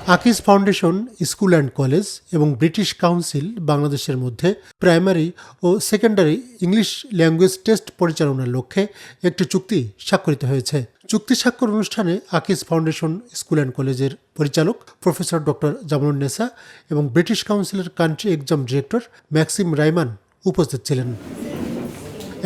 Akij foundation school and college এবং British council বাংলাদেশের মধ্যে প্রাইমারি ও সেকেন্ডারি ইংলিশ ল্যাঙ্গুয়েজ টেস্ট পরিচালনার লক্ষ্যে একটি চুক্তি স্বাক্ষরিত হয়েছে। চুক্তি স্বাক্ষর অনুষ্ঠানে আকিজ ফাউন্ডেশন স্কুল অ্যান্ড কলেজের পরিচালক প্রফেসর ডক্টর জামালুন্নেসা এবং ব্রিটিশ কাউন্সিলের country exam director Maxim Ryomen উপস্থিত ছিলেন।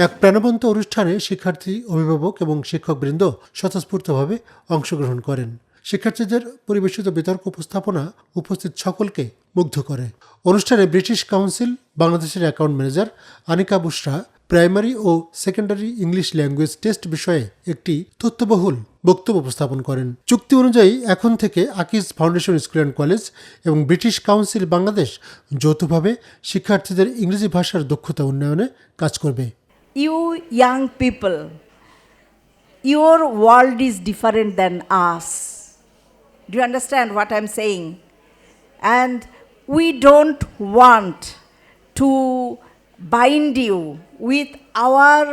এক প্রাণবন্ত অনুষ্ঠানে শিক্ষার্থী, অভিভাবক এবং শিক্ষকবৃন্দ স্বতঃস্ফূর্তভাবে অংশগ্রহণ করেন। শিক্ষার্থীদের পরিবেশিত বিতর্ক উপস্থাপনা উপস্থিত সকলকে মুগ্ধ করে। অনুষ্ঠানে ব্রিটিশ কাউন্সিল বাংলাদেশের অ্যাকাউন্ট ম্যানেজার আনিকা বুশরা প্রাইমারি ও সেকেন্ডারি ইংলিশ ল্যাঙ্গুয়েজ টেস্ট বিষয়ে একটি তথ্যবহুল বক্তব্য উপস্থাপন করেন। চুক্তি অনুযায়ী এখন থেকে Akij foundation school and college এবং ব্রিটিশ কাউন্সিল বাংলাদেশ যৌথভাবে শিক্ষার্থীদের ইংরেজি ভাষার দক্ষতা উন্নয়নে কাজ করবে। You young people, your world is different than us. Do you understand what I'm saying? And we don't want to bind you with our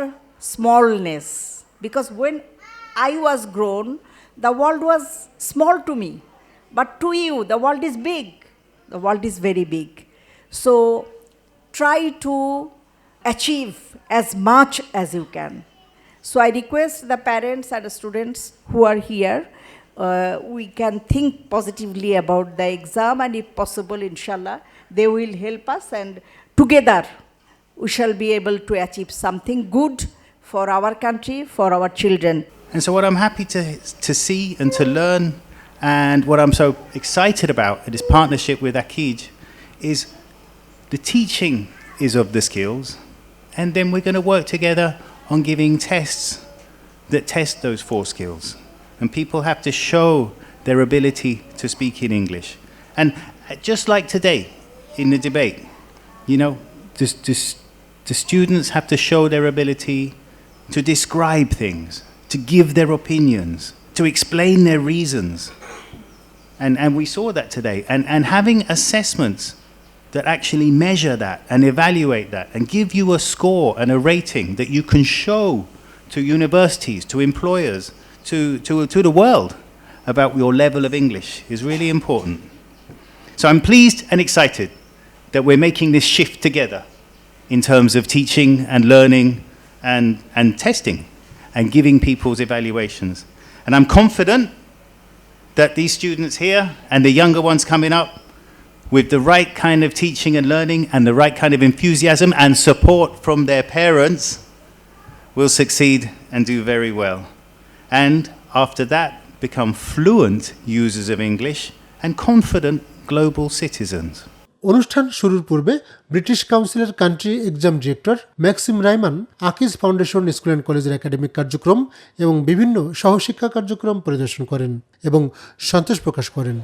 smallness, because when I was grown, the world was small to me, but to you the world is big. The world is very big. So try to achieve as much as you can. So I request the parents and the students who are here, we can think positively about the exam, and if possible, inshallah, they will help us, and together we shall be able to achieve something good for our country, for our children. And so what I'm happy to see and to learn, and what I'm so excited about in this partnership with Akij, is the teaching is of the skills, and then we're going to work together on giving tests that test those 4 skills. And people have to show their ability to speak in English. And just like today in the debate, you know, the students have to show their ability to describe things, to give their opinions, to explain their reasons. And we saw that today. And having assessments that actually measure that and evaluate that and give you a score and a rating that you can show to universities, to employers, to the world about your level of English is really important. So I'm pleased and excited that we're making this shift together in terms of teaching and learning and testing and giving people's evaluations. And I'm confident that these students here and the younger ones coming up, with the right kind of teaching and learning and the right kind of enthusiasm and support from their parents, will succeed and do very well. And after that, become fluent users of English and confident global citizens. অনুষ্ঠান শুরুর পূর্বে British কাউন্সিলের country exam director Maxim Ryomen Akij foundation school and কলেজের academic কার্যক্রম এবং বিভিন্ন সহশিক্ষা কার্যক্রম পরিদর্শন করেন এবং সন্তোষ প্রকাশ করেন।